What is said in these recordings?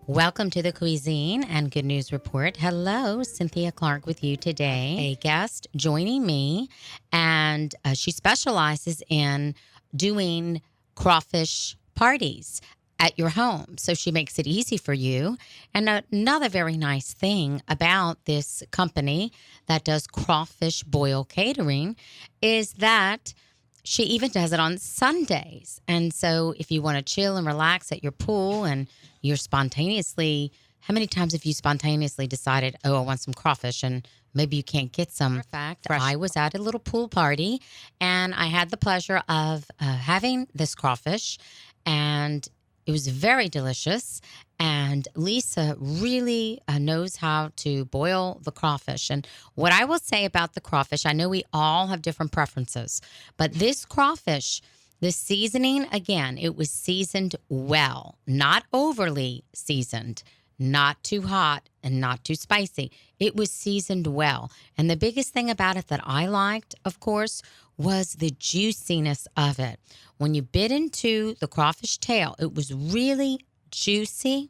Welcome to the Cuisine and Good News Report. Hello, Cynthia Clark with you today. A guest joining me, and she specializes in doing crawfish parties at your home. So she makes it easy for you. And another very nice thing about this company that does crawfish boil catering is that she even does it on Sundays. And so if you want to chill and relax at your pool and you're spontaneously, how many times have you spontaneously decided, oh, I want some crawfish, and maybe you can't get some? In fact, I was at a little pool party and I had the pleasure of having this crawfish, and it was very delicious. And Lisa really knows how to boil the crawfish. And what I will say about the crawfish, I know we all have different preferences, but this crawfish, the seasoning, again, it was seasoned well, not overly seasoned, not too hot and not too spicy. It was seasoned well. And the biggest thing about it that I liked, of course, was the juiciness of it. When you bit into the crawfish tail, it was really juicy,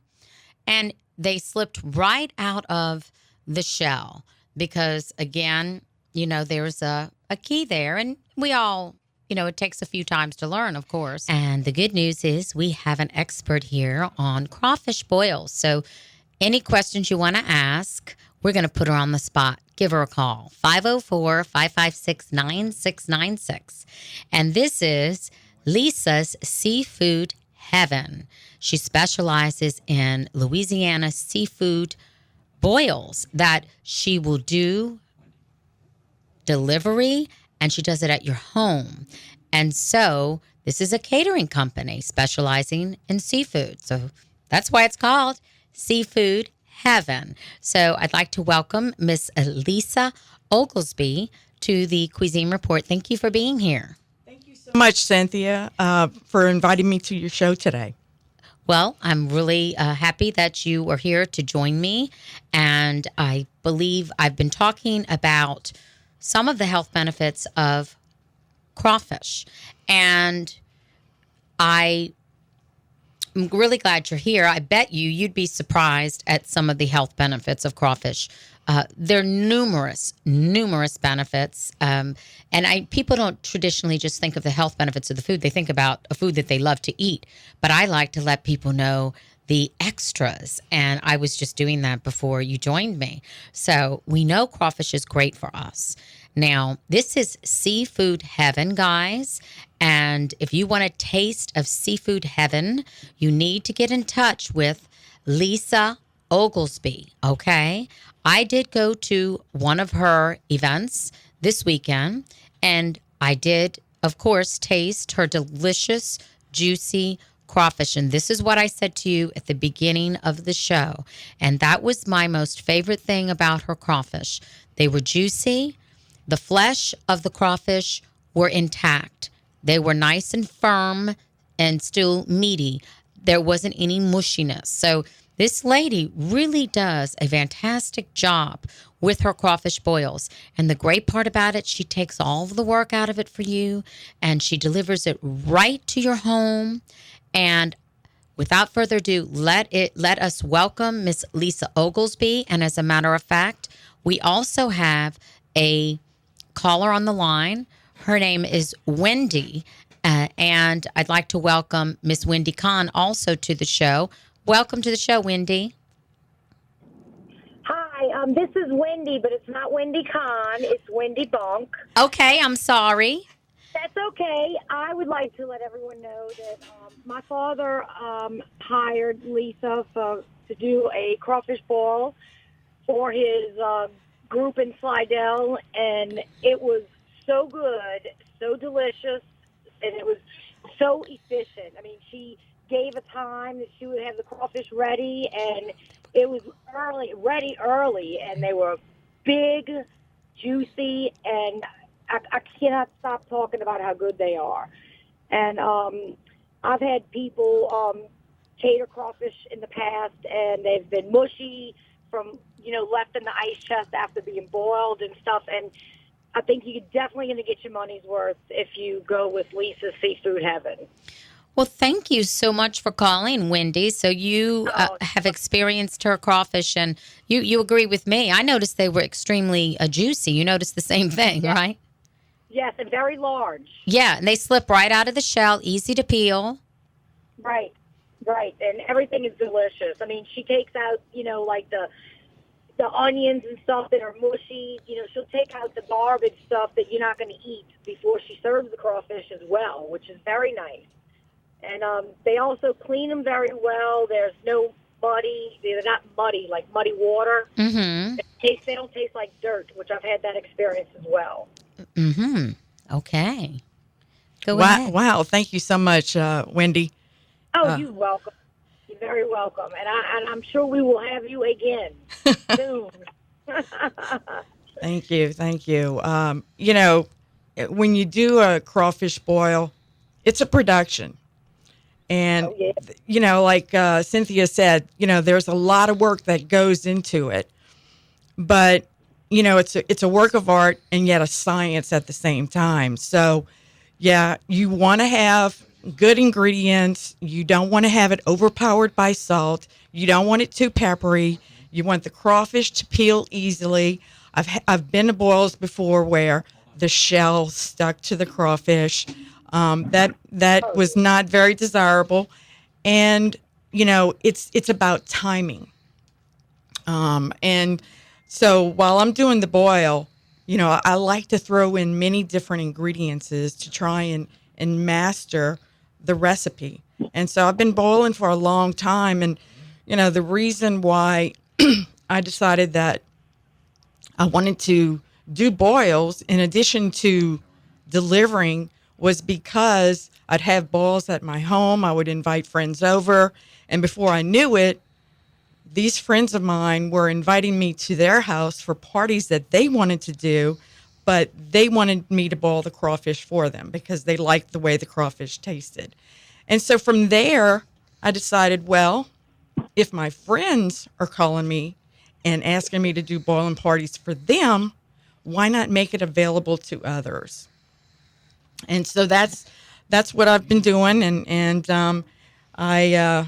and they slipped right out of the shell because, again, there's a key there, and we all, it takes a few times to learn, of course. And the good news is we have an expert here on crawfish boils. So any questions you want to ask, we're going to put her on the spot. Give her a call, 504-556-9696. And this is Lisa's Seafood Heaven. She specializes in Louisiana seafood boils that she will do delivery, and she does it at your home. And so this is a catering company specializing in seafood. So that's why it's called Seafood Heaven. So I'd like to welcome Miss Lisa Oglesby to the Cuisine Report. Thank you for being here. So much, Cynthia, for inviting me to your show today. Well, I'm really happy that you are here to join me. And I believe I've been talking about some of the health benefits of crawfish. And I'm really glad you're here. I bet you'd be surprised at some of the health benefits of crawfish. There are numerous benefits. And people don't traditionally just think of the health benefits of the food. They think about a food that they love to eat. But I like to let people know the extras. And I was just doing that before you joined me. So we know crawfish is great for us. Now, this is Seafood Heaven, guys. And if you want a taste of Seafood Heaven, you need to get in touch with Lisa Oglesby, okay? I did go to one of her events this weekend, and I did, of course, taste her delicious, juicy crawfish. And this is what I said to you at the beginning of the show. And that was my most favorite thing about her crawfish. They were juicy. The flesh of the crawfish were intact. They were nice and firm and still meaty. There wasn't any mushiness. So this lady really does a fantastic job with her crawfish boils. And the great part about it, she takes all of the work out of it for you, and she delivers it right to your home. And without further ado, let us welcome Miss Lisa Oglesby. And as a matter of fact, we also have a caller on the line. Her name is Wendy, and I'd like to welcome Miss Wendy Kahn also to the show. Welcome to the show, Wendy. Hi, this is Wendy, but it's not Wendy Kahn. It's Wendy Bonk. Okay, I'm sorry. That's okay. I would like to let everyone know that my father hired Lisa to do a crawfish boil for his group in Slidell, and it was so good, so delicious, and it was so efficient. I mean, she gave a time that she would have the crawfish ready, and it was ready early, and they were big, juicy, and I cannot stop talking about how good they are. And I've had people cater crawfish in the past, and they've been mushy from, left in the ice chest after being boiled and stuff, and I think you're definitely going to get your money's worth if you go with Lisa's Seafood Heaven. Well, thank you so much for calling, Wendy. So you Oh, have experienced her crawfish, and you agree with me. I noticed they were extremely juicy. You noticed the same thing, yeah. right? Yes, and very large. Yeah, and they slip right out of the shell, easy to peel. Right, right, and everything is delicious. I mean, she takes out, like the onions and stuff that are mushy. She'll take out the garbage stuff that you're not going to eat before she serves the crawfish as well, which is very nice. And they also clean them very well. There's no muddy. They're not muddy, like muddy water. Mm-hmm. They don't taste like dirt, which I've had that experience as well. Mm-hmm. Okay. Go Wow, ahead. wow. Thank you so much, Wendy. Oh, Uh, you're welcome. You're very welcome. And I'm sure we will have you again soon. Thank you. Thank you. When you do a crawfish boil, it's a production. And, Oh, yeah. like Cynthia said, there's a lot of work that goes into it. But, it's a work of art and yet a science at the same time. So, yeah, you want to have good ingredients. You don't want to have it overpowered by salt. You don't want it too peppery. You want the crawfish to peel easily. I've been to boils before where the shell stuck to the crawfish. That was not very desirable, and it's about timing. And so while I'm doing the boil, I like to throw in many different ingredients to try and master the recipe. And so I've been boiling for a long time. And, the reason why I decided that I wanted to do boils in addition to delivering was because I'd have boils at my home. I would invite friends over. And before I knew it, these friends of mine were inviting me to their house for parties that they wanted to do, but they wanted me to boil the crawfish for them because they liked the way the crawfish tasted. And so from there, I decided, well, if my friends are calling me and asking me to do boiling parties for them, why not make it available to others? And so that's what I've been doing, and I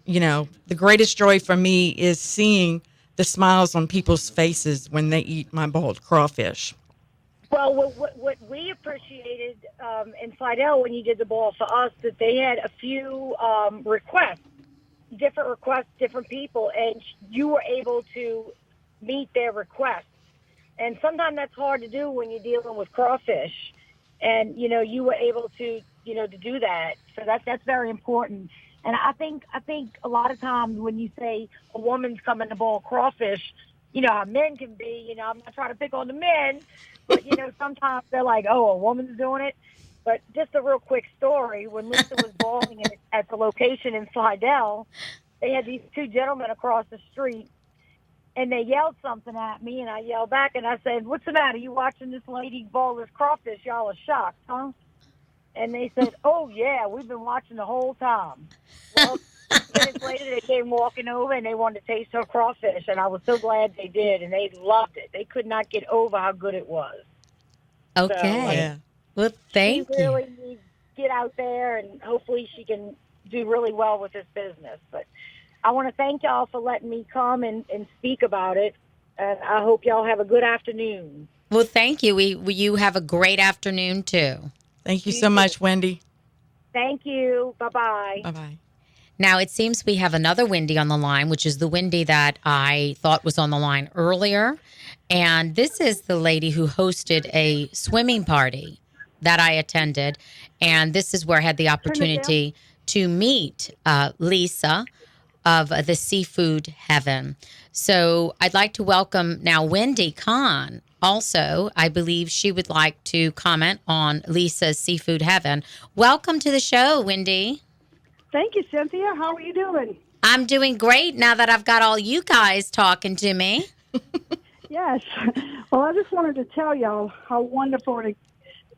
the greatest joy for me is seeing the smiles on people's faces when they eat my boiled crawfish. Well, what we appreciated in Slidell when you did the ball for us, that they had a few different requests, different people, and you were able to meet their requests. And sometimes that's hard to do when you're dealing with crawfish. And, you were able to, to do that. So that's very important. And I think a lot of times when you say a woman's coming to boil crawfish, how men can be, I'm not trying to pick on the men, but, sometimes they're like, oh, a woman's doing it. But just a real quick story, when Lisa was boiling it at the location in Slidell, they had these two gentlemen across the street, and they yelled something at me, and I yelled back, and I said, what's the matter? You watching this lady boil this crawfish? Y'all are shocked, huh? And they said, oh, yeah, we've been watching the whole time. Well, minutes later, they came walking over, and they wanted to taste her crawfish, and I was so glad they did, and they loved it. They could not get over how good it was. Okay. Yeah. Well, thank She you. really needs to get out there, and hopefully she can do really well with this business. But I want to thank y'all for letting me come and speak about it, and I hope y'all have a good afternoon. Well, thank you. You have a great afternoon too. Thank you so much, Wendy. Thank you. Bye-bye. Bye-bye. Now, it seems we have another Wendy on the line, which is the Wendy that I thought was on the line earlier. And this is the lady who hosted a swimming party that I attended. And this is where I had the opportunity to meet Lisa of the Seafood Heaven. So I'd like to welcome now Wendy Kahn. Also, I believe she would like to comment on Lisa's Seafood Heaven. Welcome to the show, Wendy. Thank you, Cynthia. How are you doing? I'm doing great now that I've got all you guys talking to me. Yes. Well, I just wanted to tell y'all how wonderful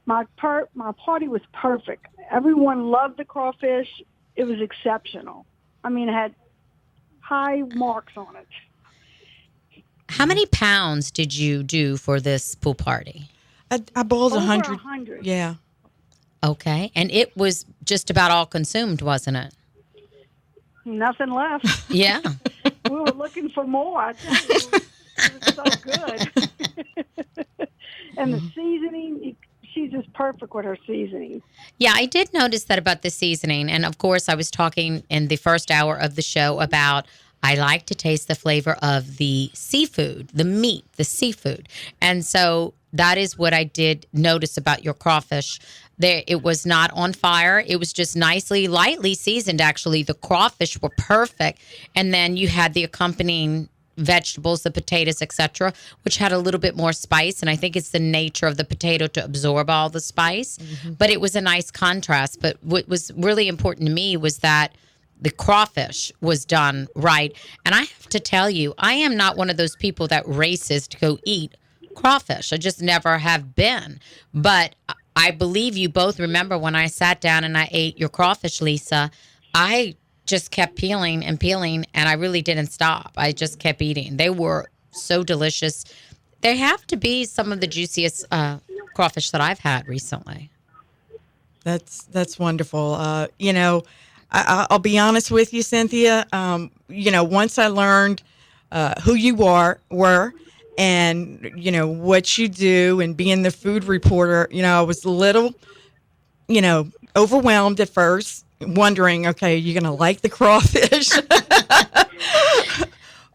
my party was perfect. Everyone loved the crawfish. It was exceptional. I mean, it had high marks on it. How many pounds did you do for this pool party? I boiled Over 100. 100. Yeah. Okay. And it was just about all consumed, wasn't it? Nothing left. Yeah. We were looking for more. I tell you, it was so good. And the seasoning, she's just perfect with her seasoning. Yeah, I did notice that about the seasoning. And of course, I was talking in the first hour of the show about I like to taste the flavor of the seafood, the meat, the seafood. And so that is what I did notice about your crawfish. There, it was not on fire. It was just nicely, lightly seasoned, actually. The crawfish were perfect. And then you had the accompanying vegetables, the potatoes, etc., which had a little bit more spice. And I think it's the nature of the potato to absorb all the spice. But it was a nice contrast. But what was really important to me was that the crawfish was done right. And I have to tell you, I am not one of those people that races to go eat crawfish. I just never have been. But I believe you both remember when I sat down and I ate your crawfish, Lisa, I just kept peeling, and I really didn't stop. I just kept eating. They were so delicious. They have to be some of the juiciest crawfish that I've had recently. That's wonderful. I'll be honest with you, Cynthia. Once I learned who you were, and what you do, and being the food reporter, I was a little, overwhelmed at first, wondering, okay, are you going to like the crawfish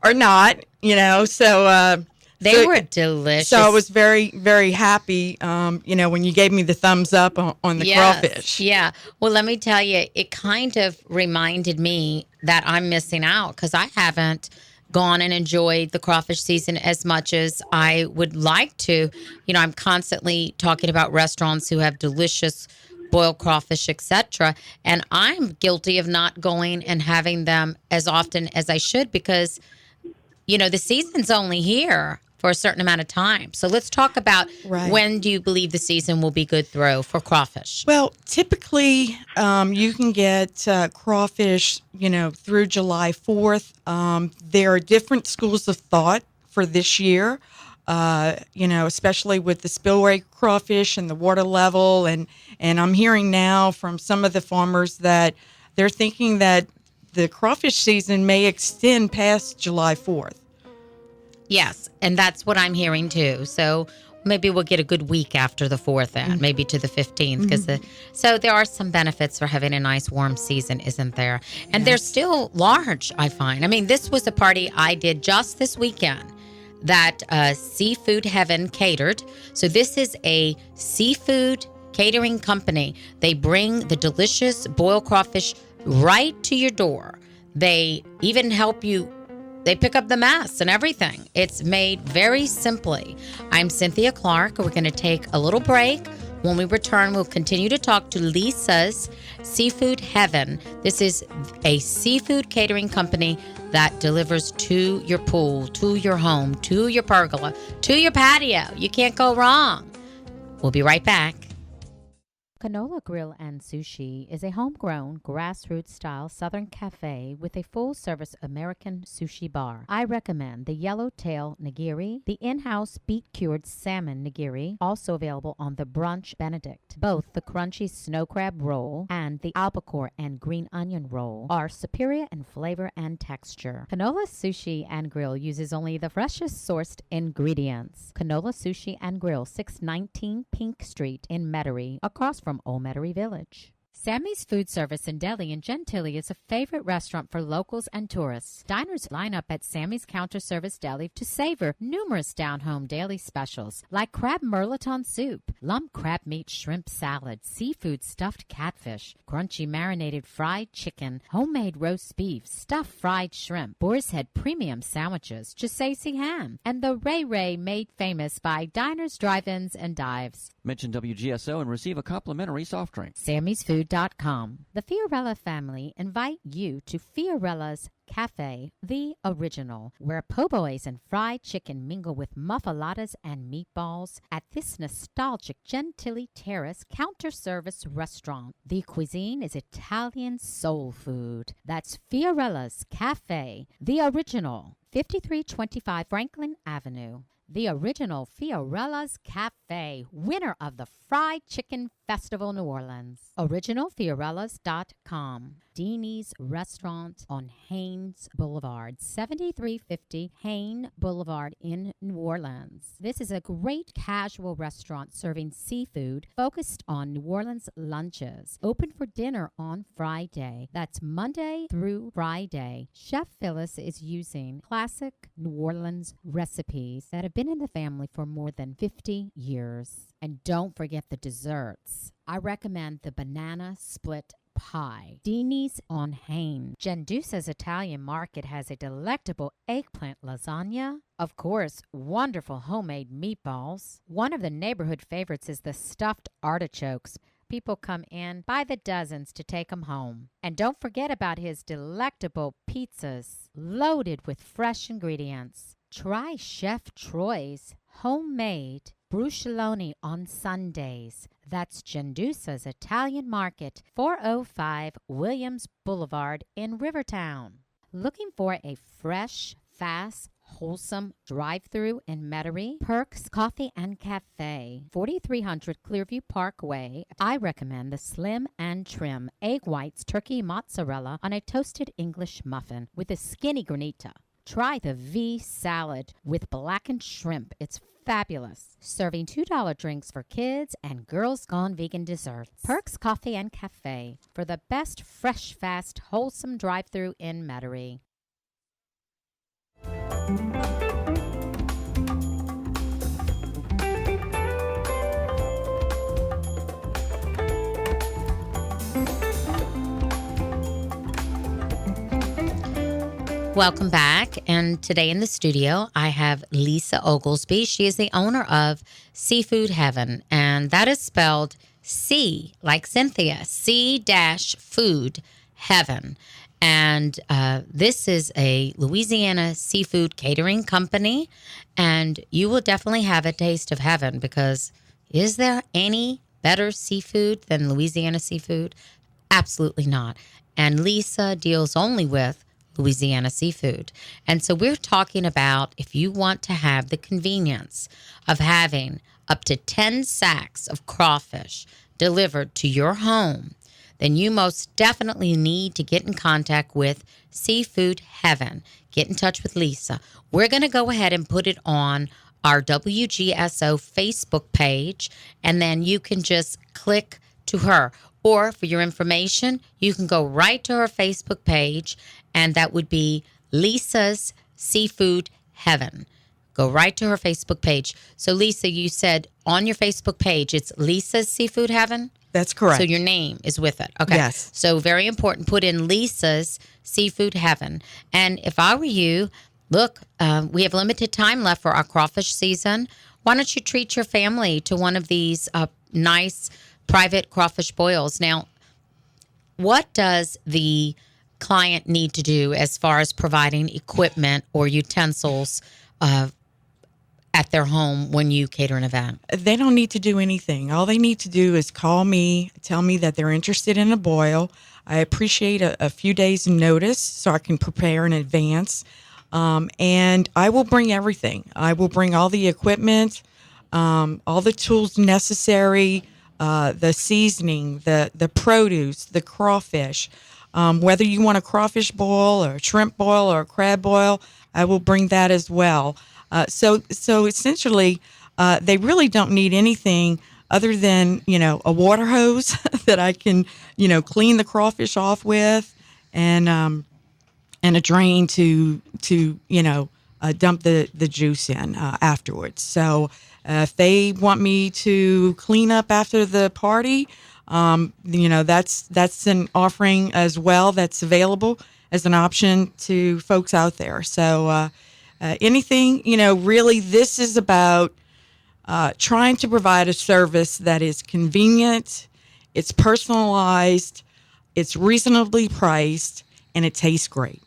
or not? They were delicious. So I was very, very happy, when you gave me the thumbs up on the crawfish. Yeah. Well, let me tell you, it kind of reminded me that I'm missing out because I haven't gone and enjoyed the crawfish season as much as I would like to. I'm constantly talking about restaurants who have delicious boiled crawfish, etc. And I'm guilty of not going and having them as often as I should because, the season's only here for a certain amount of time. So let's talk about when do you believe the season will be good through for crawfish? Well, typically you can get crawfish, through July 4th. There are different schools of thought for this year, especially with the spillway crawfish and the water level. And I'm hearing now from some of the farmers that they're thinking that the crawfish season may extend past July 4th. Yes, and that's what I'm hearing too. So maybe we'll get a good week after the 4th and maybe to the 15th because so there are some benefits for having a nice warm season, isn't there? And they're still large, I find. I mean, this was a party I did just this weekend that Seafood Heaven catered. So this is a seafood catering company. They bring the delicious boiled crawfish right to your door. They even help you. They pick up the mess and everything. It's made very simply. I'm Cynthia Clark. We're going to take a little break. When we return, we'll continue to talk to Lisa's Seafood Heaven. This is a seafood catering company that delivers to your pool, to your home, to your pergola, to your patio. You can't go wrong. We'll be right back. Canola Grill and Sushi is a homegrown, grassroots-style Southern cafe with a full-service American sushi bar. I recommend the Yellowtail Nigiri, the in-house beet-cured salmon nigiri, also available on the Brunch Benedict. Both the crunchy snow crab roll and the albacore and green onion roll are superior in flavor and texture. Canola Sushi and Grill uses only the freshest sourced ingredients. Canola Sushi and Grill, 619 Pink Street in Metairie, across from Old Metairie Village. Sammy's Food Service in Delhi and Gentilly is a favorite restaurant for locals and tourists. Diners line up at Sammy's Counter Service Deli to savor numerous down-home daily specials like crab merlaton soup, lump crab meat shrimp salad, seafood stuffed catfish, crunchy marinated fried chicken, homemade roast beef, stuffed fried shrimp, boar's head premium sandwiches, Chisaisi ham, and the Ray Ray made famous by diners, drive-ins, and dives. Mention WGSO and receive a complimentary soft drink. Sammy'sFood.com. The Fiorella family invite you to Fiorella's Cafe, the original, where po' boys and fried chicken mingle with muffaladas and meatballs at this nostalgic Gentilly Terrace counter-service restaurant. The cuisine is Italian soul food. That's Fiorella's Cafe, the original, 5325 Franklin Avenue. The original Fiorella's Cafe, winner of the Fried Chicken Festival New Orleans. OriginalFiorella's.com. Deanie's Restaurant on Haynes Boulevard, 7350 Haynes Boulevard in New Orleans. This is a great casual restaurant serving seafood focused on New Orleans lunches. Open for dinner on Friday. That's Monday through Friday. Chef Phyllis is using classic New Orleans recipes that have been in the family for more than 50 years. And don't forget the desserts. I recommend the banana split pie. Deanie's on Haynes. Gendusa's Italian Market has a delectable eggplant lasagna. Of course, wonderful homemade meatballs. One of the neighborhood favorites is the stuffed artichokes. People come in by the dozens to take them home. And don't forget about his delectable pizzas, loaded with fresh ingredients. Try Chef Troy's homemade bruschelloni on Sundays. That's Gendusa's Italian Market, 405 Williams Boulevard in Rivertown. Looking for a fresh, fast, wholesome drive-through in Metairie? Perks Coffee and Cafe, 4300 Clearview Parkway. I recommend the Slim and Trim Egg Whites Turkey Mozzarella on a toasted English muffin with a skinny granita. Try the V salad with blackened shrimp. It's fabulous. Serving $2 drinks for kids and Girls Gone Vegan desserts. Perks Coffee and Cafe for the best fresh, fast, wholesome drive-through in Metairie. Welcome back. And today in the studio, I have Lisa Oglesby. She is the owner of Seafood Heaven, and that is spelled C, like Cynthia, C-Food Heaven. And this is a Louisiana seafood catering company, and you will definitely have a taste of heaven, because is there any better seafood than Louisiana seafood? Absolutely not. And Lisa deals only with Louisiana seafood. And so we're talking about, if you want to have the convenience of having up to 10 sacks of crawfish delivered to your home, then you most definitely need to get in contact with Seafood Heaven. Get in touch with Lisa. We're going to go ahead and put it on our WGSO Facebook page, and then you can just click to her. Or for your information, you can go right to her Facebook page, and that would be Lisa's Seafood Heaven. Go right to her Facebook page. So, Lisa, you said on your Facebook page, it's Lisa's Seafood Heaven? That's correct. So your name is with it. Okay. Yes. So very important. Put in Lisa's Seafood Heaven. And if I were you, look, we have limited time left for our crawfish season. Why don't you treat your family to one of these nice private crawfish boils? Now, what does the client need to do as far as providing equipment or utensils at their home when you cater an event? They don't need to do anything. All they need to do is call me, tell me that they're interested in a boil. I appreciate a few days' notice so I can prepare in advance. And I will bring everything. I will bring all the equipment, all the tools necessary, the seasoning, the produce, the crawfish. Whether you want a crawfish boil or a shrimp boil or a crab boil, I will bring that as well. So essentially, they really don't need anything other than, a water hose that I can, clean the crawfish off with, and a drain to dump the juice in afterwards. So if they want me to clean up after the party, that's an offering as well that's available as an option to folks out there. So anything, really this is about trying to provide a service that is convenient, it's personalized, it's reasonably priced, and it tastes great.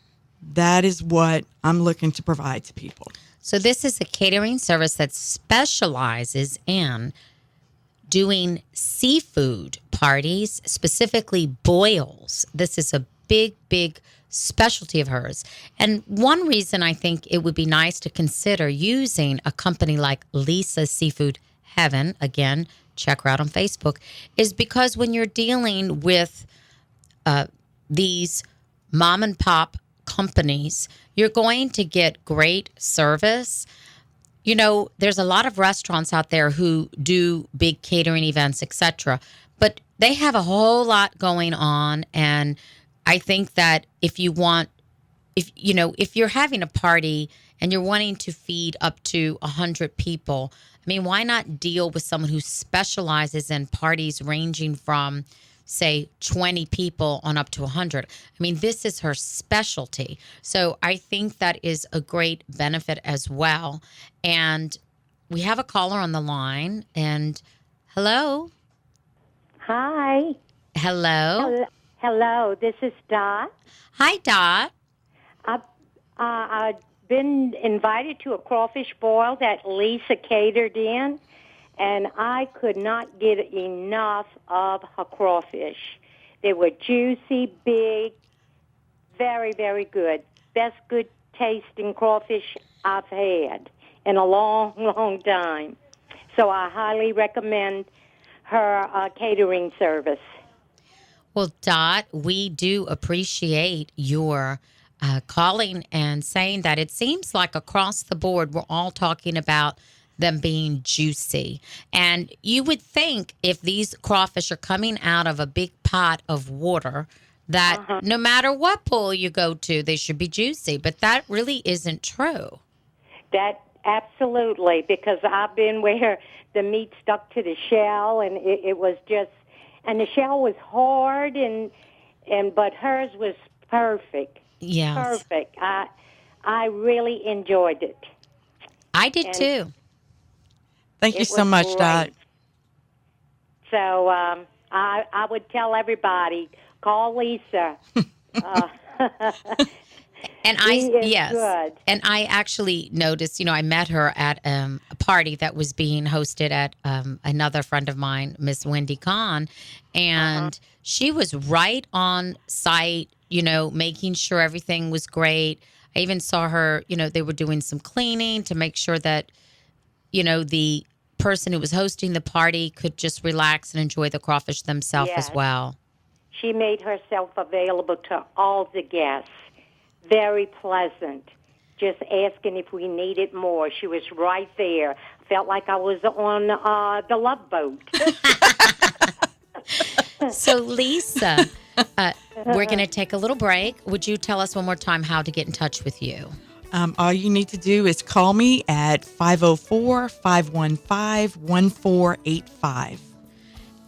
That is what I'm looking to provide to people. So this is a catering service that specializes in doing seafood parties, specifically boils. This is a big, big specialty of hers. And one reason I think it would be nice to consider using a company like Lisa's Seafood Heaven, again, check her out on Facebook, is because when you're dealing with these mom and pop companies, you're going to get great service. You know, there's a lot of restaurants out there who do big catering events, etc., but they have a whole lot going on. And I think that if you're having a party and you're wanting to feed up to 100 people, I mean, why not deal with someone who specializes in parties ranging from, say, 20 people on up to 100? I mean, this is her specialty. So I think that is a great benefit as well. And we have a caller on the line. And hello. Hi. Hello. Hello. This is Dot. Hi, Dot. I've been invited to a crawfish boil that Lisa catered in, and I could not get enough of her crawfish. They were juicy, big, very, very good. Best good tasting crawfish I've had in a long, long time. So I highly recommend her catering service. Well, Dot, we do appreciate your calling and saying that. It seems like across the board, we're all talking about them being juicy. And you would think if these crawfish are coming out of a big pot of water, that no matter what pool you go to, they should be juicy. But that really isn't true. That absolutely, because I've been where the meat stuck to the shell, and it was just, and the shell was hard, but hers was perfect. Yes. Perfect. I really enjoyed it. I did too. Thank you so much, Dot. So I would tell everybody, call Lisa. And good. And I actually noticed, I met her at a party that was being hosted at another friend of mine, Miss Wendy Kahn, and she was right on site, making sure everything was great. I even saw her, they were doing some cleaning to make sure that, the person who was hosting the party could just relax and enjoy the crawfish themselves as well. She made herself available to all the guests. Very pleasant. Just asking if we needed more. She was right there. Felt like I was on the Love Boat. So, Lisa, we're going to take a little break. Would you tell us one more time how to get in touch with you? All you need to do is call me at 504-515-1485.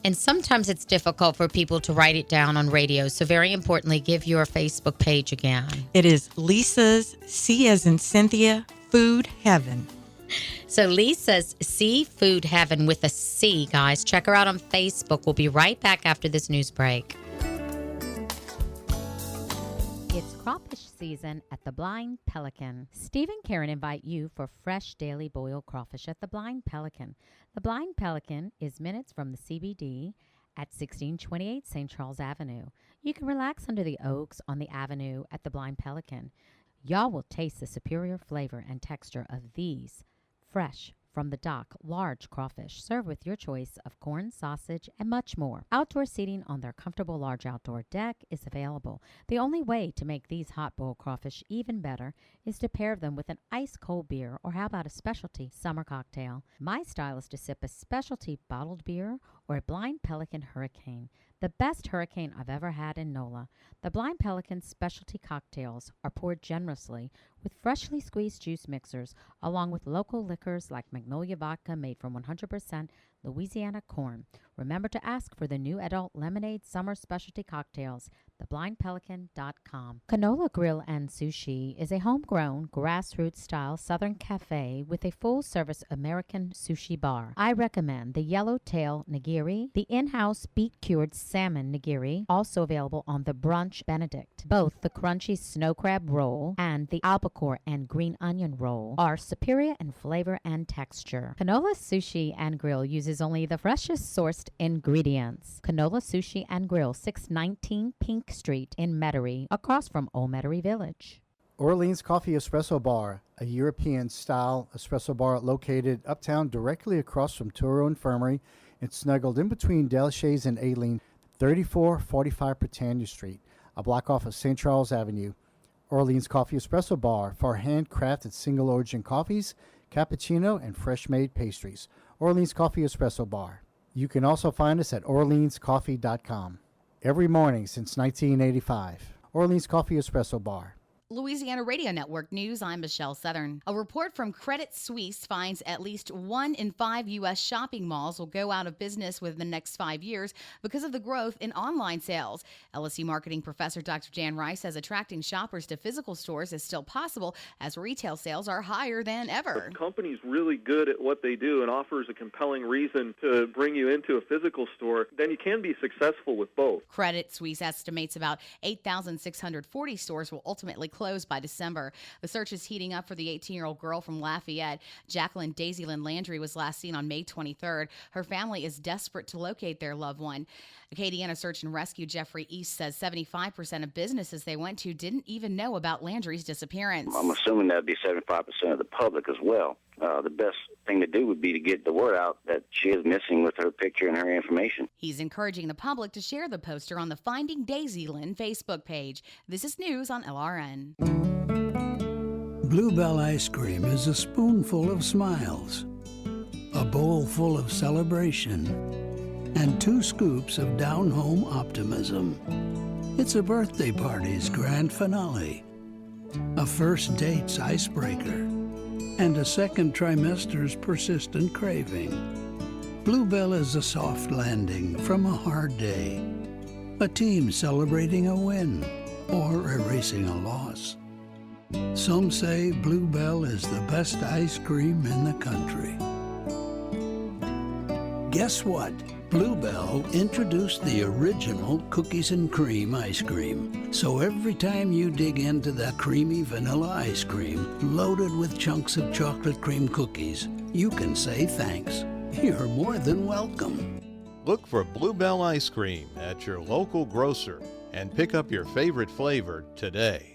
And sometimes it's difficult for people to write it down on radio. So very importantly, give your Facebook page again. It is Lisa's, C as in Cynthia, Food Heaven. So Lisa's Seafood Heaven with a C, guys. Check her out on Facebook. We'll be right back after this news break. It's crawfish season at the Blind Pelican. Steve and Karen invite you for fresh daily boiled crawfish at the Blind Pelican. The Blind Pelican is minutes from the CBD at 1628 St. Charles Avenue. You can relax under the oaks on the avenue at the Blind Pelican. Y'all will taste the superior flavor and texture of these fresh from the dock, large crawfish served with your choice of corn, sausage, and much more. Outdoor seating on their comfortable large outdoor deck is available. The only way to make these hot boiled crawfish even better is to pair them with an ice cold beer, or how about a specialty summer cocktail? My style is to sip a specialty bottled beer or a Blind Pelican Hurricane, the best hurricane I've ever had in NOLA. The Blind Pelican specialty cocktails are poured generously with freshly squeezed juice mixers, along with local liquors like Magnolia Vodka made from 100% Louisiana corn. Remember to ask for the new adult lemonade summer specialty cocktails, theblindpelican.com. Canola Grill and Sushi is a homegrown, grassroots-style Southern cafe with a full-service American sushi bar. I recommend the Yellowtail Nigiri, the in-house beet-cured salmon nigiri, also available on the Brunch Benedict. Both the crunchy snow crab roll and the albacore and green onion roll are superior in flavor and texture. Canola Sushi and Grill uses only the freshest sourced ingredients. Canola Sushi and Grill, 619 Pink Street in Metairie, across from Old Metairie Village. Orleans Coffee Espresso Bar, a European-style espresso bar located uptown directly across from Touro Infirmary It's snuggled in between Delchaize and Aileen, 3445 Britannia Street, a block off of St. Charles Avenue. Orleans Coffee Espresso Bar for handcrafted single origin coffees, cappuccino, and fresh-made pastries. Orleans Coffee Espresso Bar. You can also find us at orleanscoffee.com. Every morning since 1985. Orleans Coffee Espresso Bar. Louisiana Radio Network News, I'm Michelle Southern. A report from Credit Suisse finds at least 1 in 5 U.S. shopping malls will go out of business within the next 5 years because of the growth in online sales. LSU marketing professor Dr. Jan Rice says attracting shoppers to physical stores is still possible as retail sales are higher than ever. If the company's really good at what they do and offers a compelling reason to bring you into a physical store, then you can be successful with both. Credit Suisse estimates about 8,640 stores will ultimately close by December. The search is heating up for the 18-year-old girl from Lafayette. Jacqueline Daisylyn Landry was last seen on May 23rd. Her family is desperate to locate their loved one. Acadiana Search and Rescue Jeffrey East says 75% of businesses they went to didn't even know about Landry's disappearance. I'm assuming that'd be 75% of the public as well. The best thing to do would be to get the word out that she is missing with her picture and her information. He's encouraging the public to share the poster on the Finding Daisylyn Facebook page. This is news on LRN. Bluebell ice cream is a spoonful of smiles, a bowl full of celebration, and 2 scoops of down-home optimism. It's a birthday party's grand finale, a first date's icebreaker, and a second trimester's persistent craving. Bluebell is a soft landing from a hard day, a team celebrating a win or erasing a loss. Some say Bluebell is the best ice cream in the country. Guess what? Bluebell introduced the original cookies and cream ice cream. So every time you dig into that creamy vanilla ice cream, loaded with chunks of chocolate cream cookies, you can say thanks. You're more than welcome. Look for Bluebell ice cream at your local grocer and pick up your favorite flavor today.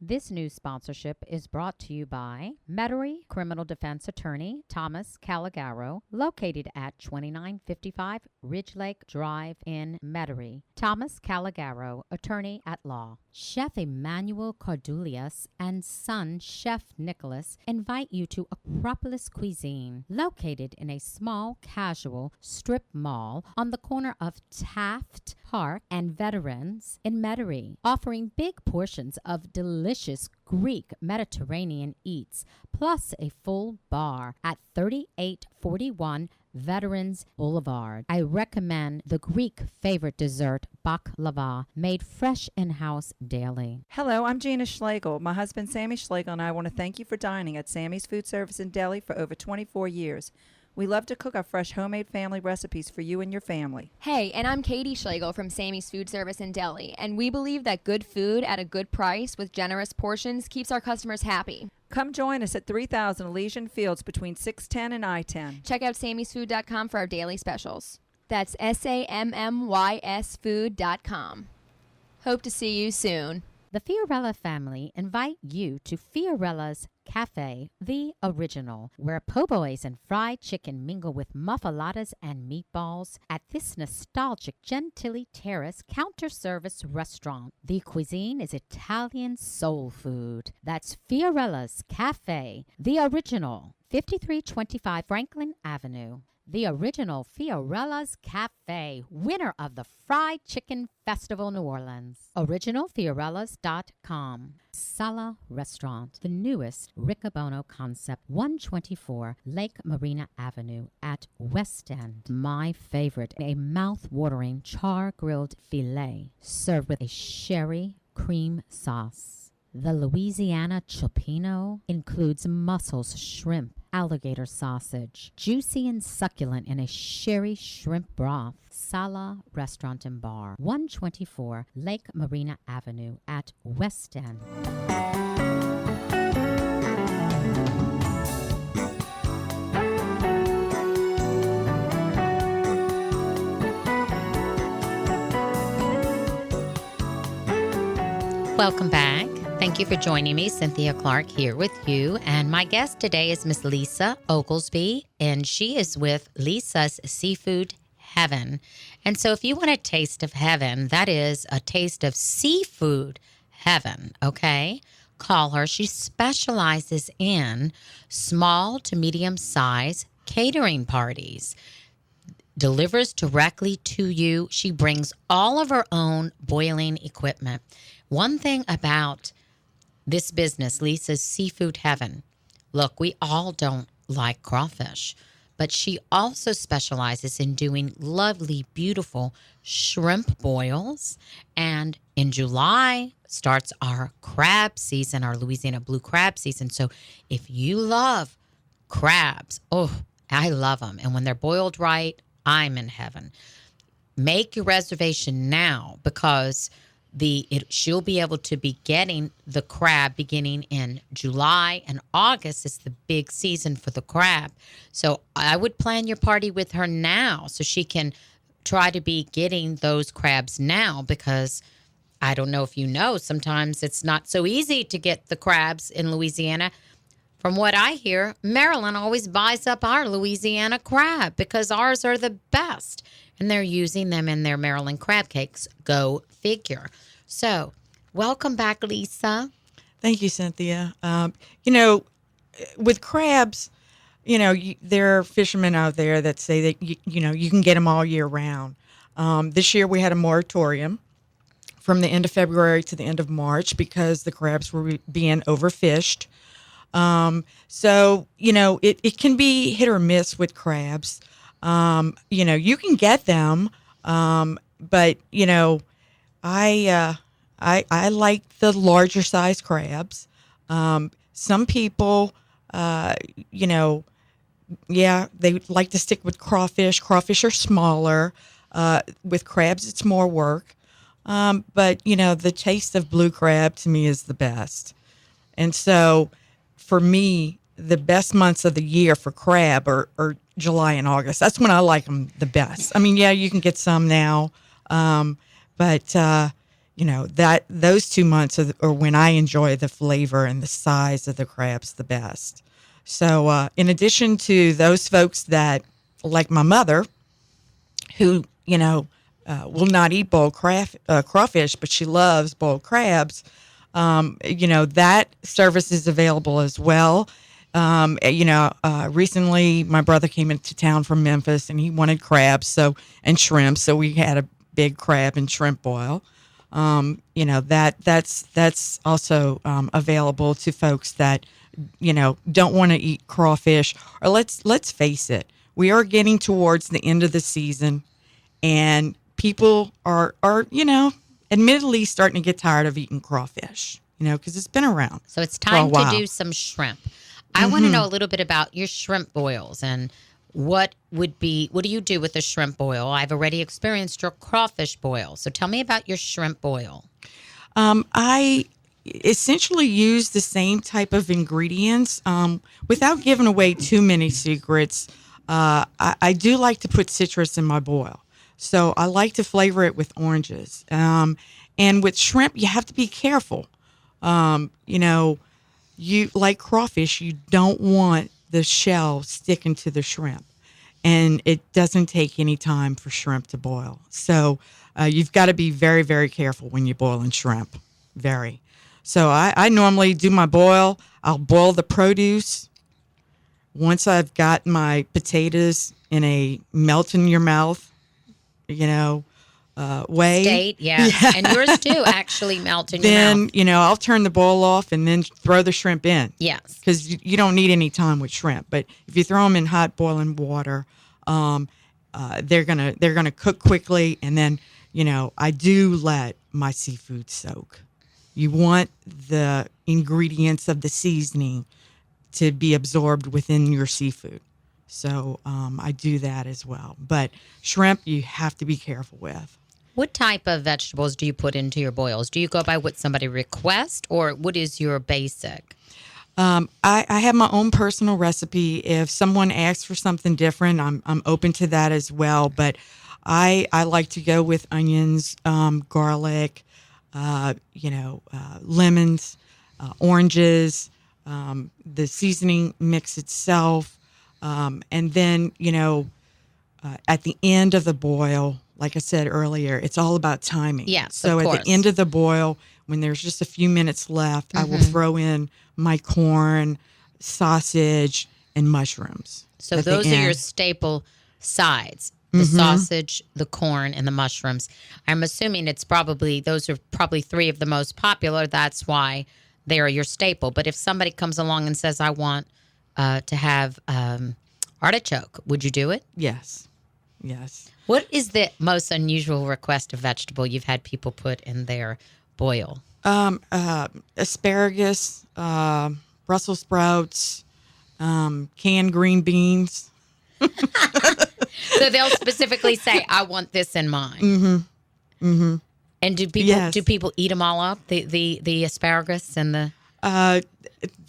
This news sponsorship is brought to you by Metairie Criminal Defense Attorney Thomas Calagaro, located at 2955 Ridge Lake Drive in Metairie. Thomas Calagaro, attorney at law. Chef Emmanuel Cardulias and son Chef Nicholas invite you to Acropolis Cuisine, located in a small casual strip mall on the corner of Taft Park and Veterans in Metairie, offering big portions of delicious Greek Mediterranean eats, plus a full bar at 3841 Veterans Boulevard. I recommend the Greek favorite dessert, baklava, made fresh in-house daily. Hello, I'm Gina Schlegel. My husband Sammy Schlegel and I want to thank you for dining at Sammy's Food Service in Delhi for over 24 years. We love to cook our fresh homemade family recipes for you and your family. Hey, and I'm Katie Schlegel from Sammy's Food Service in Delhi, and we believe that good food at a good price with generous portions keeps our customers happy. Come join us at 3000 Elysian Fields between 610 and I-10. Check out sammysfood.com for our daily specials. That's SAMMYS food.com. Hope to see you soon. The Fiorella family invite you to Fiorella's Cafe, the original, where po' boys and fried chicken mingle with muffaladas and meatballs at this nostalgic Gentilly Terrace counter-service restaurant. The cuisine is Italian soul food. That's Fiorella's Cafe, the original, 5325 Franklin Avenue. The original Fiorella's Cafe, winner of the Fried Chicken Festival New Orleans. OriginalFiorellas.com. Sala Restaurant, the newest Riccobono concept, 124 Lake Marina Avenue at West End. My favorite, a mouth-watering char-grilled filet served with a sherry cream sauce. The Louisiana Chilpino includes mussels, shrimp, alligator sausage, juicy and succulent in a sherry shrimp broth. Sala Restaurant and Bar, 124 Lake Marina Avenue at West End. Welcome back. Thank you for joining me. Cynthia Clark here with you. And my guest today is Miss Lisa Oglesby, and she is with Lisa's Seafood Heaven. And so if you want a taste of heaven, that is a taste of seafood heaven, okay? Call her. She specializes in small to medium size catering parties. Delivers directly to you. She brings all of her own boiling equipment. One thing about this business, Lisa's Seafood Heaven, look, we all don't like crawfish, but she also specializes in doing lovely, beautiful shrimp boils. And in July starts our crab season, our Louisiana blue crab season. So if you love crabs, oh, I love them. And when they're boiled right, I'm in heaven. Make your reservation now because she'll be able to be getting the crab beginning in July, and August is the big season for the crab. So I would plan your party with her now so she can try to be getting those crabs now, because I don't know if you know, sometimes it's not so easy to get the crabs in Louisiana. From what I hear, Maryland always buys up our Louisiana crab because ours are the best, and they're using them in their Maryland crab cakes. Go figure. So, welcome back, Lisa. Thank you, Cynthia. With crabs, there are fishermen out there that say that, you can get them all year round. This year we had a moratorium from the end of February to the end of March because the crabs were being overfished. It can be hit or miss with crabs. You can get them, but I like the larger size crabs. Some people, they like to stick with crawfish. Crawfish are smaller. With crabs, it's more work. But the taste of blue crab to me is the best. And so for me, the best months of the year for crab are July and August. That's when I like them the best. I mean, yeah, you can get some now, but those 2 months are when I enjoy the flavor and the size of the crabs the best. So in addition to those folks that, like my mother, who will not eat boiled crawfish, but she loves boiled crabs, that service is available as well. Recently my brother came into town from Memphis and he wanted crabs and shrimp. So we had a big crab and shrimp boil. That's also available to folks that, don't want to eat crawfish. Or let's face it, we are getting towards the end of the season and people are admittedly starting to get tired of eating crawfish, because it's been around. So it's time to do some shrimp. I want to know a little bit about your shrimp boils and what do you do with a shrimp boil? I've already experienced your crawfish boil. So tell me about your shrimp boil. I essentially use the same type of ingredients without giving away too many secrets. I do like to put citrus in my boil. So I like to flavor it with oranges. And with shrimp, you have to be careful. You like crawfish, you don't want the shell sticking to the shrimp. And it doesn't take any time for shrimp to boil. So you've got to be very, very careful when you're boiling shrimp. Very. So I normally do my boil. I'll boil the produce. Once I've got my potatoes in a melt in your mouth, way. State, yeah. And yours too actually melt in your mouth. Then, I'll turn the bowl off and then throw the shrimp in. Yes. Because you don't need any time with shrimp. But if you throw them in hot boiling water, they're gonna cook quickly. And then, I do let my seafood soak. You want the ingredients of the seasoning to be absorbed within your seafood. So I do that as well. But shrimp, you have to be careful with. What type of vegetables do you put into your boils? Do you go by what somebody requests, or what is your basic? I have my own personal recipe. If someone asks for something different, I'm open to that as well. But I like to go with onions, garlic, lemons, oranges, the seasoning mix itself, and then, at the end of the boil, like I said earlier, it's all about timing. Yes, so of at course. the end of the boil, when there's just a few minutes left, I will throw in my corn, sausage, and mushrooms. So at the those are your end. staple sides: the sausage, the corn, and the mushrooms. I'm assuming those are probably three of the most popular. That's why they are your staple. But if somebody comes along and says, "I want to have artichoke," would you do it? Yes. What is the most unusual request of vegetable you've had people put in their boil? Asparagus, Brussels sprouts, canned green beans. So they'll specifically say, "I want this in mine." Mm-hmm. And do people eat them all up? The asparagus and the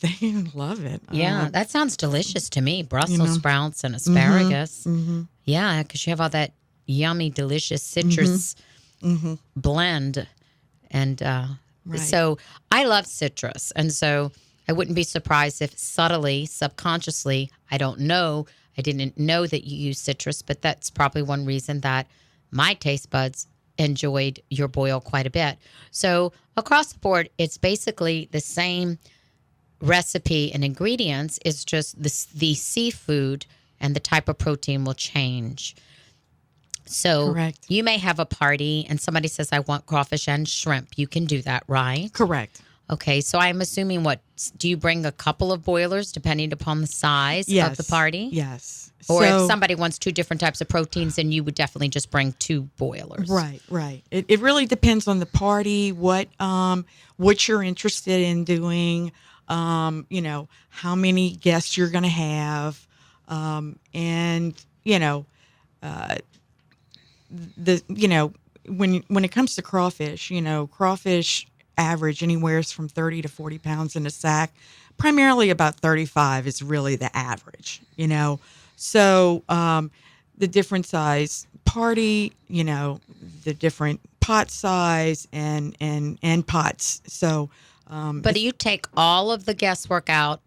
they love it. Yeah, that sounds delicious to me. Brussels sprouts and asparagus. Mm-hmm. Yeah, because you have all that yummy, delicious citrus blend. And Right. so I love citrus. And so I wouldn't be surprised if subtly, subconsciously, I didn't know that you use citrus, but that's probably one reason that my taste buds enjoyed your boil quite a bit. So across the board, it's basically the same recipe and ingredients. It's just the seafood and the type of protein will change. So Correct. you may have a party and somebody says, "I want crawfish and shrimp." You can do that, right? Correct. Okay, so I'm assuming do you bring a couple of boilers depending upon the size of the party? Yes. Or if So- somebody wants two different types of proteins, then you would definitely just bring two boilers. Right. It really depends on the party, what you're interested in doing, how many guests you're going to have, and when it comes to crawfish, crawfish average anywhere from 30 to 40 pounds in a sack. Primarily about 35 is really the average, So the different size party, the different pot size and pots. So, But do you take all of the guesswork out?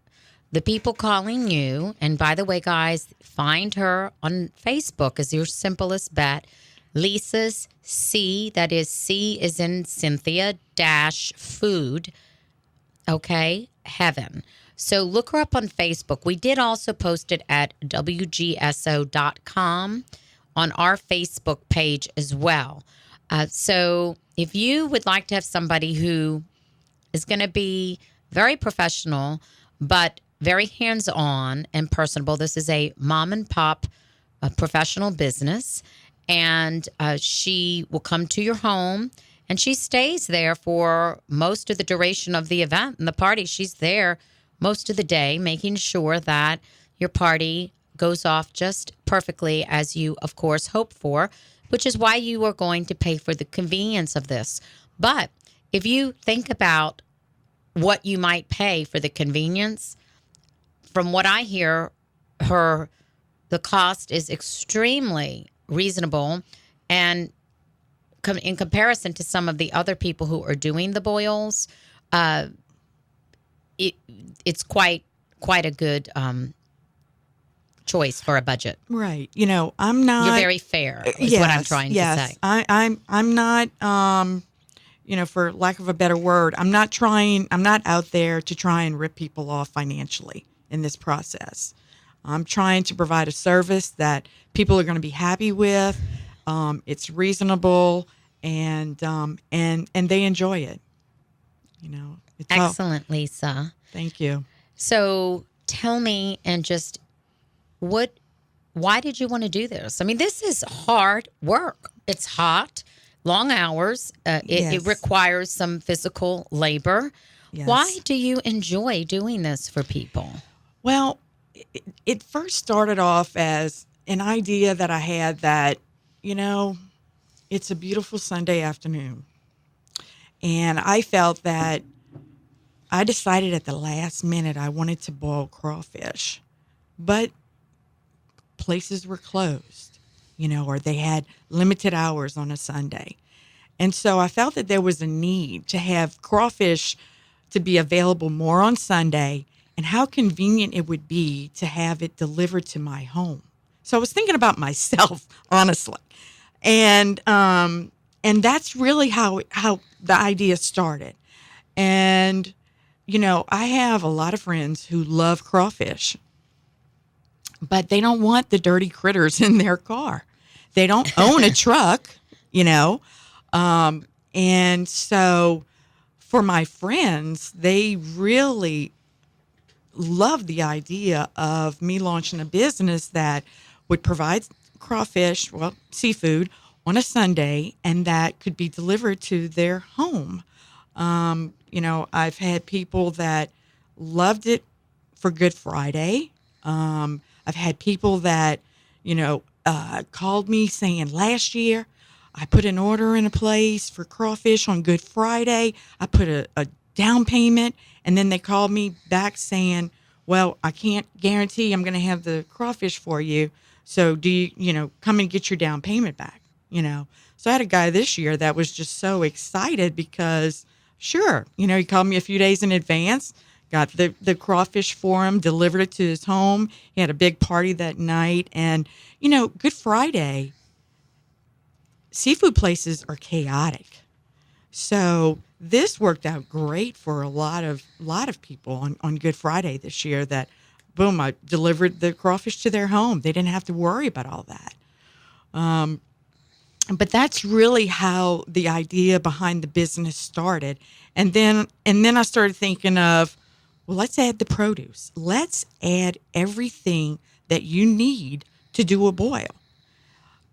The people calling you, and by the way, guys, find her on Facebook is your simplest bet. Lisa's C, that is C is in Cynthia -food. Okay, heaven. So look her up on Facebook. We did also post it at WGSO.com on our Facebook page as well. So if you would like to have somebody who is going to be very professional, but very hands-on and personable, this is a mom and pop professional business. And she will come to your home and she stays there for most of the duration of the event and the party. She's there most of the day, making sure that your party goes off just perfectly as you, of course, hope for, which is why you are going to pay for the convenience of this. But if you think about what you might pay for the convenience, from what I hear, the cost is extremely reasonable, and in comparison to some of the other people who are doing the boils, it's quite a good choice for a budget. Right. I'm not. You're very fair. Is what I'm trying to say. I'm not. For lack of a better word, I'm not out there to try and rip people off financially in this process. I'm trying to provide a service that people are going to be happy with. It's reasonable, and they enjoy it. Excellent, Lisa. Thank you. So tell me, and just why did you want to do this? I mean, this is hard work. It's hot, long hours. It requires some physical labor. Yes. Why do you enjoy doing this for people? Well, it first started off as an idea that I had that, it's a beautiful Sunday afternoon. And I felt that I decided at the last minute I wanted to boil crawfish, but places were closed, or they had limited hours on a Sunday. And so I felt that there was a need to have crawfish to be available more on Sunday, and how convenient it would be to have it delivered to my home. So I was thinking about myself, honestly, and that's really how the idea started. And I have a lot of friends who love crawfish, but they don't want the dirty critters in their car. They don't own a truck, and so for my friends, they really love the idea of me launching a business that would provide crawfish, seafood, on a Sunday, and that could be delivered to their home. I've had people that loved it for Good Friday. I've had people that, called me saying, last year I put an order in a place for crawfish on Good Friday. I put a down payment, and then they called me back saying, well, I can't guarantee I'm going to have the crawfish for you. So do you, come and get your down payment back, So I had a guy this year that was just so excited because, sure, he called me a few days in advance, got the crawfish for him, delivered it to his home. He had a big party that night. And, Good Friday, seafood places are chaotic. So this worked out great for a lot of people on Good Friday this year that, boom, I delivered the crawfish to their home. They didn't have to worry about all that. But that's really how the idea behind the business started. And then I started thinking of, well, let's add the produce. Let's add everything that you need to do a boil.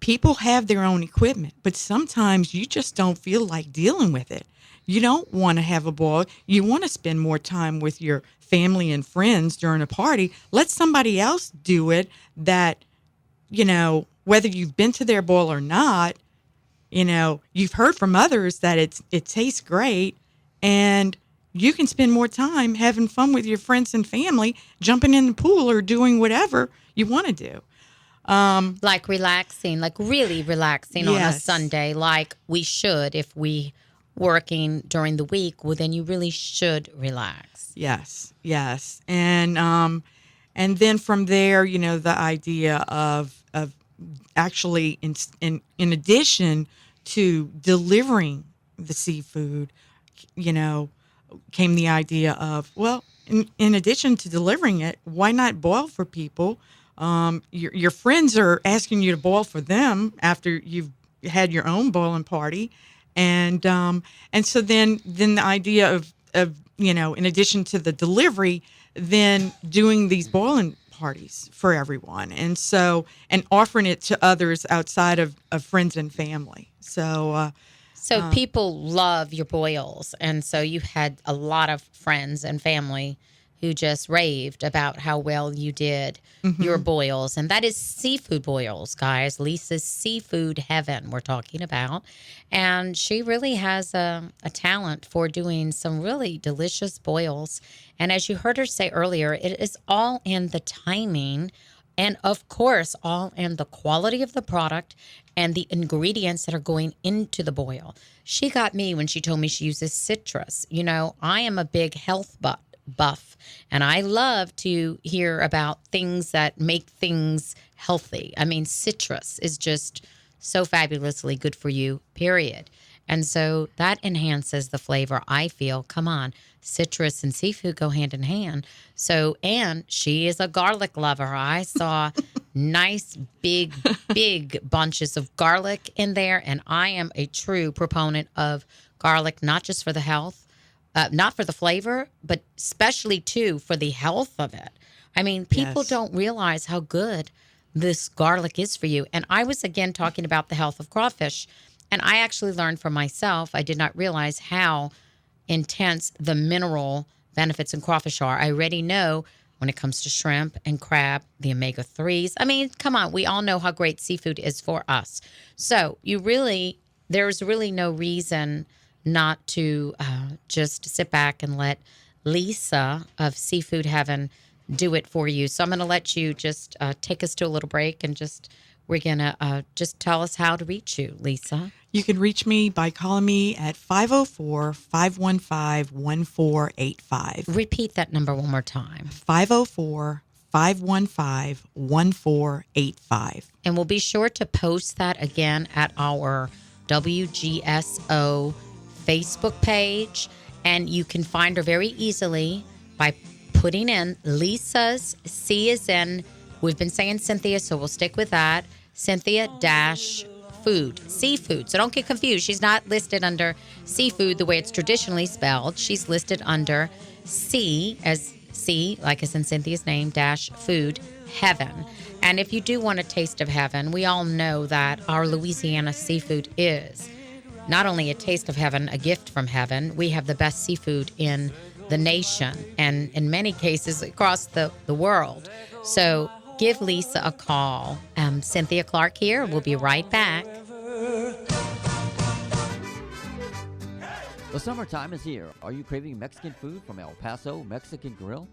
People have their own equipment, but sometimes you just don't feel like dealing with it. You don't want to have a boil. You want to spend more time with your family and friends during a party. Let somebody else do it that, whether you've been to their boil or not, you've heard from others that it tastes great, and you can spend more time having fun with your friends and family, jumping in the pool or doing whatever you want to do. Like relaxing, like really relaxing on a Sunday, like we should. If we working during the week, well, then you really should relax. Yes. And then from there, the idea of actually in addition to delivering the seafood, came the idea of, well, in addition to delivering it, why not boil for people? Your friends are asking you to boil for them after you've had your own boiling party, and so then the idea of in addition to the delivery, then doing these boiling parties for everyone, and offering it to others outside of friends and family. So people love your boils, and so you had a lot of friends and family who just raved about how well you did your boils. And that is seafood boils, guys. Lisa's Seafood Heaven we're talking about. And she really has a talent for doing some really delicious boils. And as you heard her say earlier, it is all in the timing and, of course, all in the quality of the product and the ingredients that are going into the boil. She got me when she told me she uses citrus. I am a big health buff, and I love to hear about things that make things healthy. I mean, citrus is just so fabulously good for you, period. And so that enhances the flavor, I feel. Come on, citrus and seafood go hand in hand. So, and she is a garlic lover. I saw nice, big bunches of garlic in there, and I am a true proponent of garlic, not just for the health, not for the flavor, but especially, too, for the health of it. I mean, people don't realize how good this garlic is for you. And I was, again, talking about the health of crawfish. And I actually learned for myself, I did not realize how intense the mineral benefits in crawfish are. I already know when it comes to shrimp and crab, the omega-3s. I mean, come on, we all know how great seafood is for us. So there's really no reason not to just sit back and let Lisa of Seafood Heaven do it for you. So I'm going to let you just take us to a little break and just we're going to just tell us how to reach you, Lisa. You can reach me by calling me at 504-515-1485. Repeat that number one more time. 504-515-1485. And we'll be sure to post that again at our WGSO Facebook page. And you can find her very easily by putting in Lisa's, C is in, we've been saying Cynthia, so we'll stick with that, Cynthia-food, seafood. So don't get confused. She's not listed under seafood the way it's traditionally spelled. She's listed under C, as C, like it's in Cynthia's name, dash food, heaven. And if you do want a taste of heaven, we all know that our Louisiana seafood is not only a taste of heaven, a gift from heaven. We have the best seafood in the nation and in many cases across the world. So give Lisa a call. Cynthia Clark here. We'll be right back. The summertime is here. Are you craving Mexican food from El Paso Mexican Grill?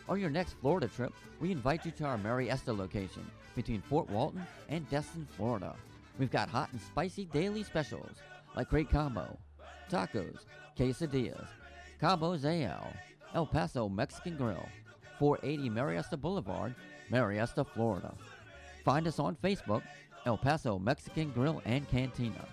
On your next Florida trip, we invite you to our Mary Esther location between Fort Walton and Destin, Florida. We've got hot and spicy daily specials like Great Combo, tacos, quesadillas, Cabos AL, El Paso Mexican Grill, 480 Mary Esther Boulevard, Mary Esther, Florida. Find us on Facebook, El Paso Mexican Grill and Cantina.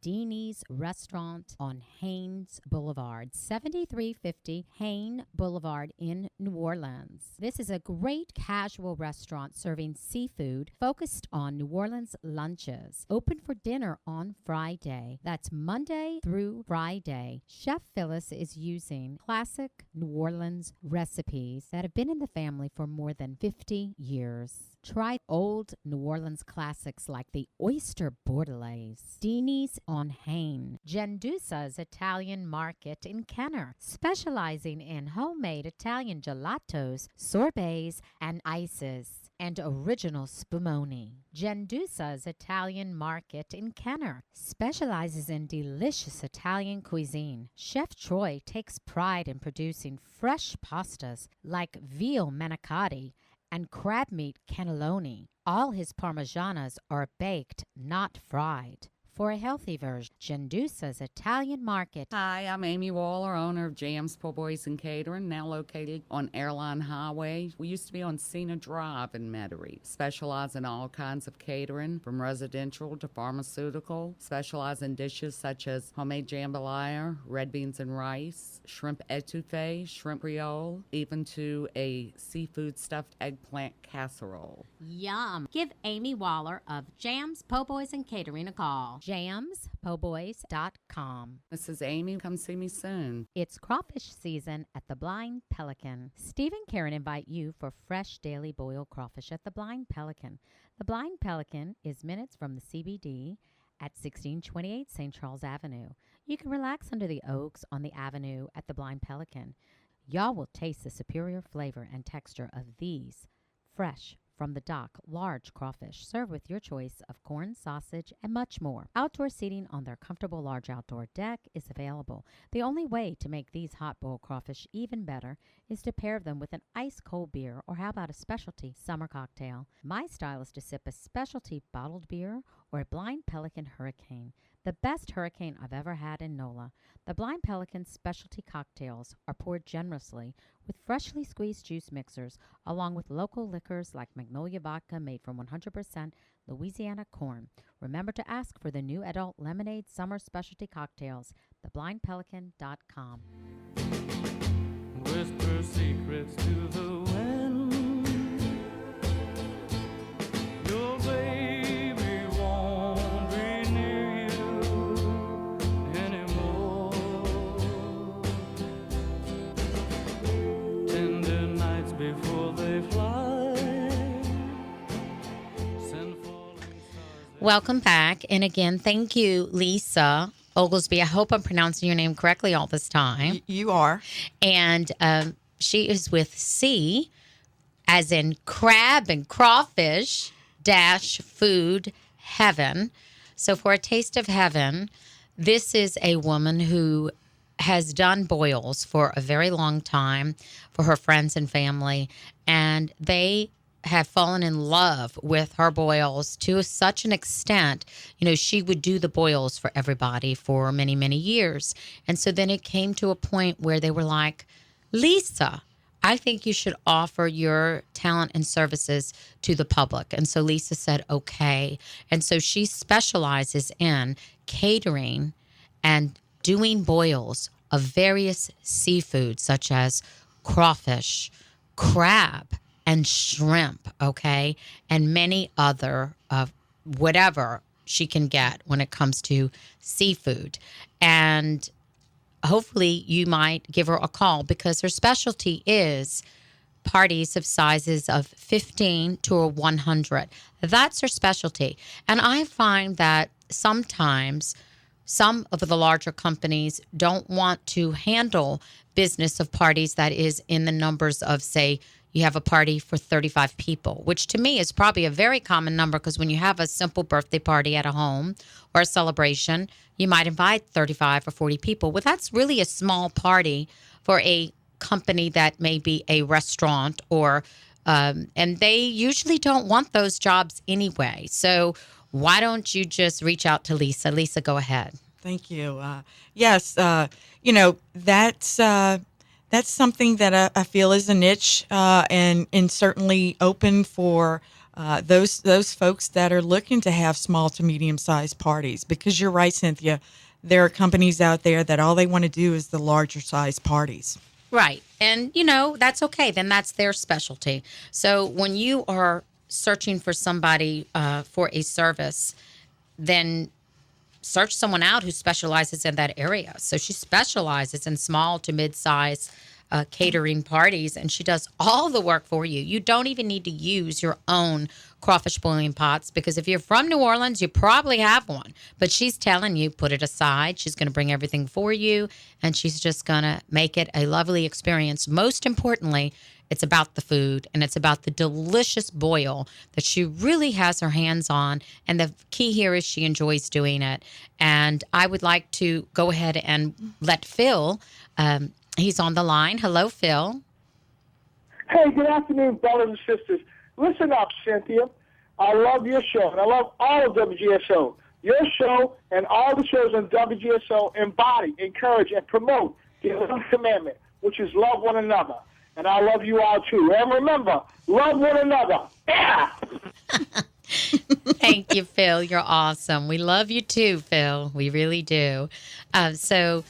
Deanie's Restaurant on Haynes Boulevard, 7350 Haynes Boulevard in New Orleans. This is a great casual restaurant serving seafood focused on New Orleans lunches. Open for dinner on Friday. That's Monday through Friday. Chef Phyllis is using classic New Orleans recipes that have been in the family for more than 50 years. Try old New Orleans classics like the oyster bordelaise. Deanie's on Haynes. Gendusa's Italian Market in Kenner, specializing in homemade Italian gelatos, sorbets, and ices, and original spumoni. Gendusa's Italian Market in Kenner specializes in delicious Italian cuisine. Chef Troy takes pride in producing fresh pastas like veal manicotti and crab meat cannelloni. All his parmigianas are baked, not fried. For a healthy version, Gendusa's Italian Market. Hi, I'm Amy Waller, owner of Jam's Po' Boys and Catering, now located on Airline Highway. We used to be on Cena Drive in Metairie. Specialize in all kinds of catering, from residential to pharmaceutical. Specialize in dishes such as homemade jambalaya, red beans and rice, shrimp etouffee, shrimp creole, even to a seafood stuffed eggplant casserole. Yum! Give Amy Waller of Jam's Po' Boys and Catering a call. JamsPo'Boys.com. This is Amy. Come see me soon. It's crawfish season at the Blind Pelican. Steve and Karen invite you for fresh daily boiled crawfish at the Blind Pelican. The Blind Pelican is minutes from the CBD at 1628 St. Charles Avenue. You can relax under the oaks on the avenue at the Blind Pelican. Y'all will taste the superior flavor and texture of these fresh from the dock, large crawfish served with your choice of corn, sausage, and much more. Outdoor seating on their comfortable large outdoor deck is available. The only way to make these hot-boiled crawfish even better is to pair them with an ice-cold beer, or how about a specialty summer cocktail? My style is to sip a specialty bottled beer or a Blind Pelican Hurricane, the best hurricane I've ever had in NOLA. The Blind Pelican specialty cocktails are poured generously with freshly squeezed juice mixers, along with local liquors like Magnolia Vodka made from 100% Louisiana corn. Remember to ask for the new adult lemonade summer specialty cocktails, theblindpelican.com. Whisper secrets to the wind. Your baby won't be near you anymore. Tender nights before they fly. Welcome back. And again, thank you, Lisa Oglesby. I hope I'm pronouncing your name correctly all this time. You are. And she is with C, as in crab and crawfish, dash food heaven. So for a taste of heaven, this is a woman who has done boils for a very long time for her friends and family. And they have fallen in love with her boils to such an extent. She would do the boils for everybody for many, many years. And so then it came to a point where they were like, Lisa, I think you should offer your talent and services to the public. And so Lisa said, okay. And so she specializes in catering and doing boils of various seafoods, such as crawfish, crab, and shrimp, okay? And many other whatever she can get when it comes to seafood. And hopefully you might give her a call because her specialty is parties of sizes of 15 to 100. That's her specialty. And I find that sometimes some of the larger companies don't want to handle business of parties that is in the numbers of, say, you have a party for 35 people, which to me is probably a very common number because when you have a simple birthday party at a home or a celebration, you might invite 35 or 40 people. Well, that's really a small party for a company that may be a restaurant or, and they usually don't want those jobs anyway. So why don't you just reach out to Lisa? Lisa, go ahead. Thank you. Yes, that's something that I feel is a niche and certainly open for those folks that are looking to have small to medium-sized parties. Because you're right, Cynthia, there are companies out there that all they want to do is the larger size parties. Right. And, that's okay. Then that's their specialty. So when you are searching for somebody for a service, then search someone out who specializes in that area. So she specializes in small to mid-size catering parties, and she does all the work for you. You don't even need to use your own crawfish boiling pots because if you're from New Orleans, you probably have one. But she's telling you, put it aside. She's going to bring everything for you, and she's just going to make it a lovely experience. Most importantly, it's about the food, and it's about the delicious boil that she really has her hands on. And the key here is she enjoys doing it. And I would like to go ahead and let Phil, he's on the line. Hello, Phil. Hey, good afternoon, brothers and sisters. Listen up, Cynthia. I love your show, and I love all of WGSO. Your show and all the shows on WGSO embody, encourage, and promote the 11th commandment, which is love one another. And I love you all, too. And remember, love one another. Yeah! Thank you, Phil. You're awesome. We love you, too, Phil. We really do. So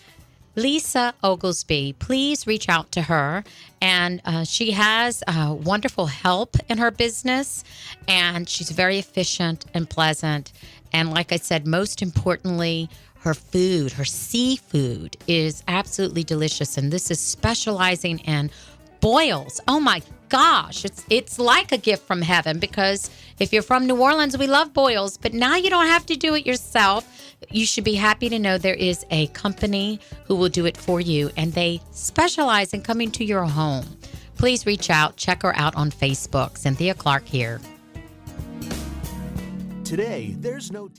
Lisa Oglesby, please reach out to her. And she has wonderful help in her business. And she's very efficient and pleasant. And like I said, most importantly, her food, her seafood is absolutely delicious. And this is specializing in boils. Oh my gosh, it's like a gift from heaven because if you're from New Orleans, we love boils, but now you don't have to do it yourself. You should be happy to know there is a company who will do it for you, and they specialize in coming to your home. Please reach out, check her out on Facebook. Cynthia Clark here. Today, there's no